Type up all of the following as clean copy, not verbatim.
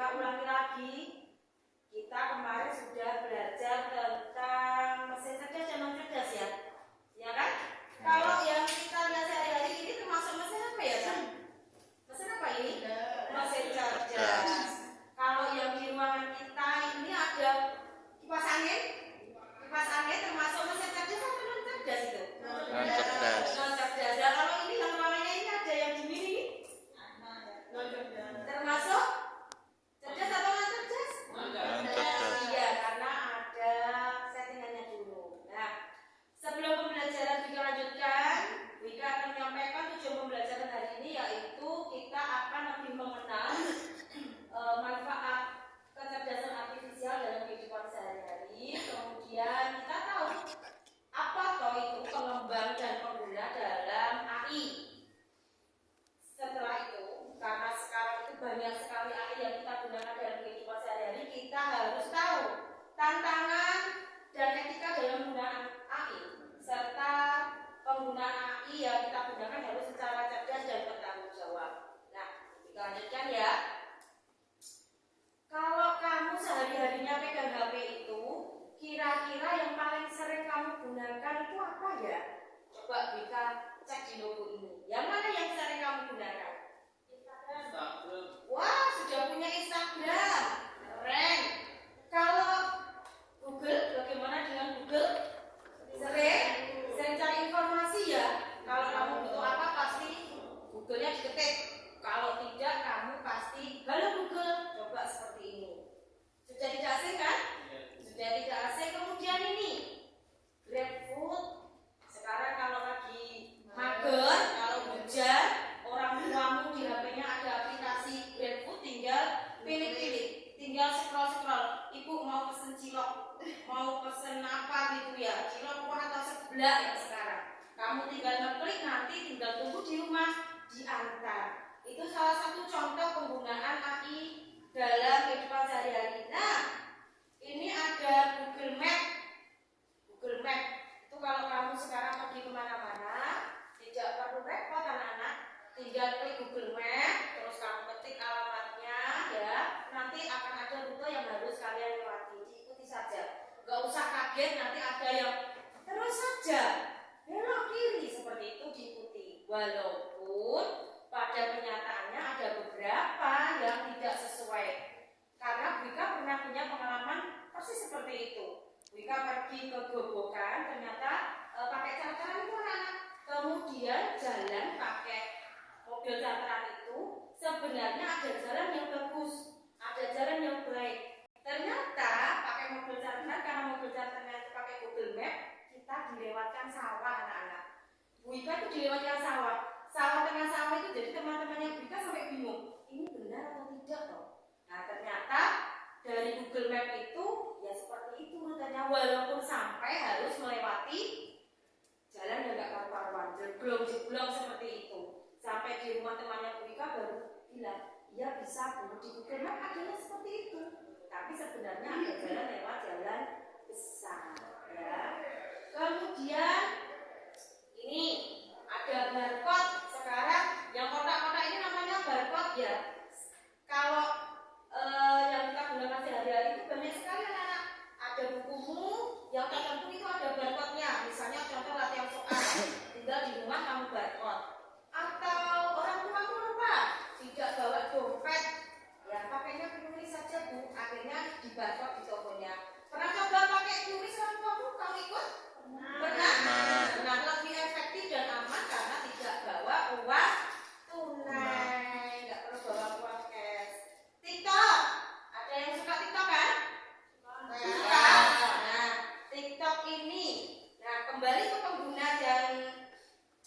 Kita ulangi lagi. Kita kemarin sudah belajar tentang mesin cerdas dan non cerdas ya, ya kan? Kalau yang kita lihat sehari-hari ini termasuk mesin apa ya kan? Mesin apa ini? Mesin cerdas. Kalau yang di ruangan kita ini ada kipas angin. Kipas angin termasuk mesin cerdas atau non cerdas itu? Non cerdas. Non cerdas. Dan kalau ini yang ruangannya ini ada yang di sini termasuk cerdas atau non cerdas? Non cerdas. Iya, karena ada settingannya dulu. Nah, sebelum pembelajaran kita lanjutkan, Wika akan menyampaikan tujuan pembelajaran hari ini, yaitu kita akan lebih mengenal manfaat kecerdasan artifisial dalam kehidupan sehari-hari. Kemudian kita tahu apa toh itu pengembang dan pengguna dalam AI. Setelah itu, karena sekarang itu banyak sekali AI yang kita gunakan dalam kehidupan sehari-hari, kita harus tahu tantangan dan etika dalam penggunaan AI, serta penggunaan AI yang kita gunakan harus secara cerdas dan bertanggung jawab. Nah, kita lanjutkan ya. Kalau kamu sehari-harinya pegang HP itu, kira-kira yang paling sering kamu gunakan itu apa ya? Coba kita cek di logo ini. Yang mana yang sering kamu gunakan? Instagram. Wah, sudah punya Instagram. Keren. Kalau Google, bagaimana dengan Google? Sering cari informasi ya. Kalau kamu butuh apa pasti Google-nya diketik. Kalau tidak, kamu pasti halo Google. Coba seperti ini. Sudah tidak asing kan? Sudah tidak asing. Kemudian ini GrabFood. Sekarang kalau lagi mager, kalau hujan, orang tuamu di HP-nya ada aplikasi GrabFood, tinggal pilih-pilih, tinggal scroll-scroll. Ibu mau pesen cilok, mau pesen apa gitu ya, cilok kuah atau seblak ya sekarang. Kamu tinggal ngeklik, nanti tinggal tunggu di rumah, diantar. Itu salah satu contoh penggunaan AI dalam kehidupan sehari-hari. Nah, ini ada Google Map. Google Map itu kalau kamu sekarang pergi kemana-mana, tidak perlu repot anak-anak, tinggal klik Google Map, terus kamu ketik alamatnya ya, nanti akan ada rute yang harus kalian lewati, diikuti saja. Gak usah kaget nanti ada yang terus saja belok kiri, seperti itu diikuti. Walaupun pada kenyataannya ada beberapa yang tidak sesuai. Karena Wika pernah punya pengalaman persis seperti itu. Wika pergi ke Grobogan, ternyata pakai charteran itu anak. Kemudian jalan pakai mobil charteran itu sebenarnya ada jalan yang bagus, ada jalan yang baik. Ternyata pakai mobil charteran, karena mobil charteran itu pakai Google Map, kita dilewatkan sawah anak-anak. Wika itu dilewatkan sawah. Sawah tengah sawah itu jadi teman-temannya Wika sampai bingung, ini benar atau tidak toh? Nah ternyata dari Google Map itu ya seperti itu rutenya, walaupun sampai harus melewati jalan yang gak karu-karuan, jeblong-jeblong seperti itu. Sampai di rumah temannya Wika baru bilang, iya bisa Bu, di Google Map adanya seperti itu. Tapi sebenarnya ada jalan lewat jalan besar ya. Kemudian ini ada barcode. Sekarang yang kotak-kotak ini namanya barcode ya. Kalau yang kita gunakan sehari-hari itu banyak sekali anak-anak. Ada bukumu yang tertentu itu ada barcode-nya. Misalnya contoh latihan soal, tinggal di rumah kamu barcode. Atau orang tuamu lupa tidak bawa dompet, ya pakainya QRIS saja Bu. Akhirnya di barcode di tokonya. Pernah coba pakai QRIS orang tuamu? Kamu ikut? Pernah? Nah, lebih efektif dan aman karena tidak bawa uang tunai, nggak perlu bawa uang cash. TikTok, ada yang suka TikTok kan? Suka. Nah, TikTok ini, nah kembali ke pengguna dan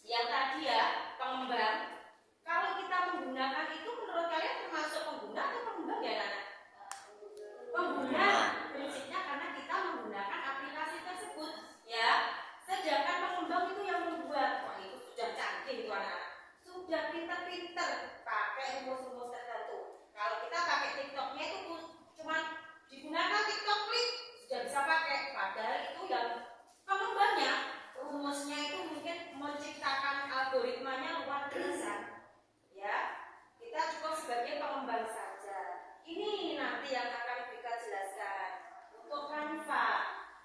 yang tadi ya, pengembang. Kalau kita menggunakan itu, menurut kalian termasuk pengguna atau pengembang ya, Nana? Pengguna, prinsipnya karena kita menggunakan aplikasi tersebut, ya. Sedangkan pengembang itu yang membuat, wah itu sudah canggih itu anak-anak, sudah pinter-pinter pakai rumus-rumus tertentu. Kalau kita pakai TikToknya itu cuma digunakan TikTok klik sudah bisa pakai. Padahal itu yang pengembangnya rumusnya itu mungkin menciptakan algoritmanya luar biasa. Ya, kita cukup sebagai pengembang saja. Ini nanti yang akan Bika jelaskan. Untuk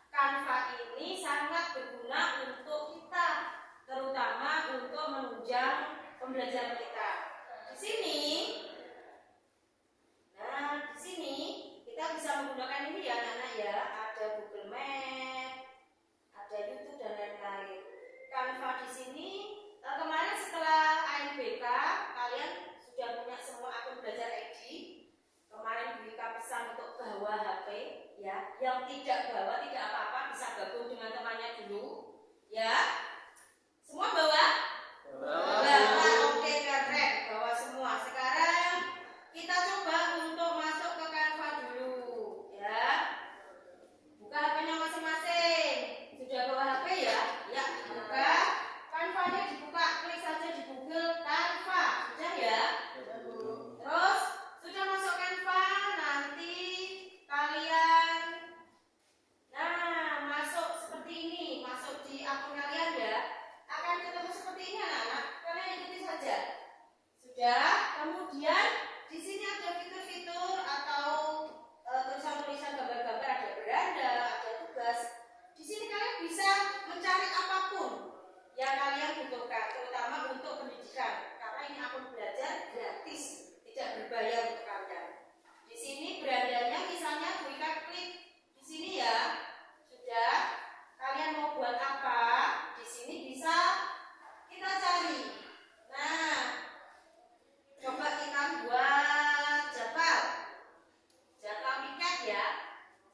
Canva ini sangat berguna untuk kita, terutama untuk menunjang pembelajaran kita. Di sini kita bisa menggunakan ini ya anak-anak ya. Ada Google Map, ada YouTube dan lain-lain. Canva di sini kemarin setelah ANBK kalian sudah punya semua akun belajar ID. Kemarin Bika pesan untuk bawa HP ya. Yang tidak bawa tidak apa-apa, bisa gabung dengan temannya dulu ya. Semua bawa? Bawa. Oke, keren. Bawa semua. Sekarang kita coba untuk masuk ke Canva dulu ya. Buka HP-nya masing-masing. Sudah bawa HP ya? Ya, buka. Canva-nya dibuka, klik saja di Google Canva. Sudah ya? Terus sudah masuk Canva, nanti kalian masuk seperti ini, masuk di akun kalian ya. Akan ketemu seperti ini anak-anak. Kalian ikuti saja. Sudah, kemudian di sini ada fitur-fitur atau tulisan-tulisan gambar-gambar, ada beranda, ada tugas. Di sini kalian bisa mencari apapun yang kalian butuhkan, terutama untuk pendidikan. Karena ini akun belajar gratis, tidak berbayar untuk kalian. Di sini berandanya misalnya Bika klik di sini ya. Sudah, kalian mau buat apa? Di sini bisa kita cari. Nah, coba kita buat jadwal piket ya,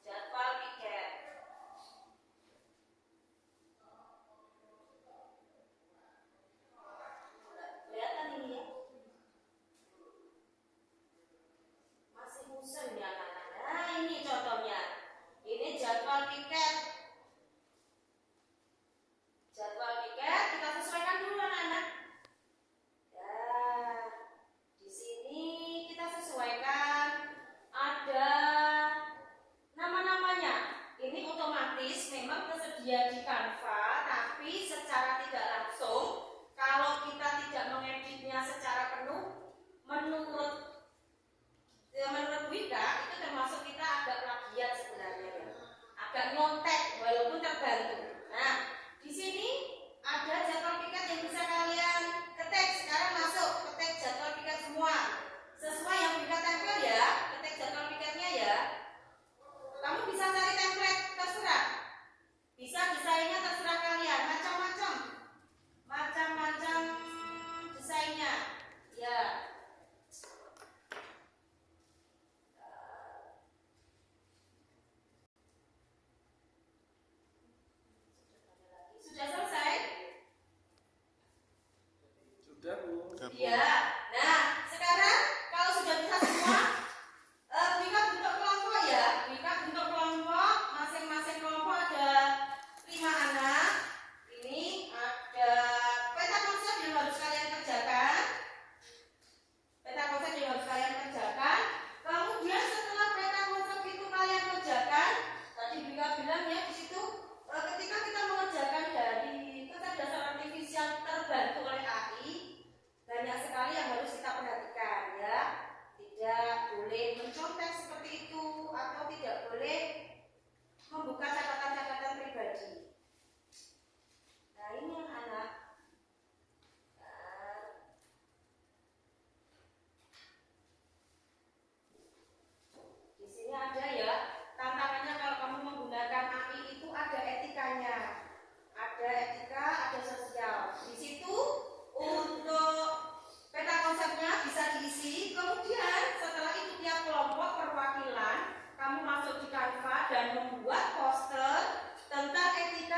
jadwal piket. Kelihatan ini ya? Masih musim ya anak-anak. Nah, ini contohnya. Ini jadwal piket. Jadwal piket kita sesuaikan dulu anak-anak. Ya, di sini kita sesuaikan ada nama-namanya. Ini otomatis memang tersedia di Canva, tapi secara tidak langsung kalau kita tidak mengeditnya secara penuh, menurut Wika itu termasuk kita agak plagiat sebenarnya ya. Agak nyontek walaupun terbantu. Nah, di sini ada jadwal piket yang bisa kalian ketik. Sekarang masuk ketik jadwal piket semua. Sesuai yang Bika tempel ya, ketik jadwal piketnya ya. Kamu bisa cari template terserah. Bisa desainnya terserah kalian, macam-macam desainnya. Ya. Sudah selesai? Sudah, Bu. Iya. Nah, sekarang kalau sudah bisa semua, Bika bentuk kelompok ya. Bika bentuk kelompok, masing-masing kelompok ada 5 anak. Ini ada peta konsep yang harus kalian kerjakan. Kemudian setelah peta konsep itu kalian kerjakan, tadi Bika bilang ya di situ, ketika kita mengerjakan dari kecerdasan artifisial terbantu oleh AI, banyak sekali yang harus kita perhatikan ya. Tidak boleh mencontek seperti itu atau tidak boleh membuka catatan-catatan pribadi. Nah, ini yang anak. Di sini ada ya, tantangannya kalau kamu menggunakan AI itu ada etikanya. Ada etika, ada sosial. Di situ untuk peta konsepnya bisa diisi. Kemudian setelah itu tiap kelompok perwakilan kamu masuk di Canva dan membuat poster tentang etika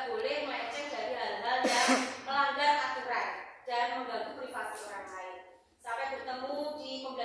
boleh melenceng dari hal-hal yang melanggar aturan dan mengganggu privasi orang lain. Sampai bertemu di pembelajaran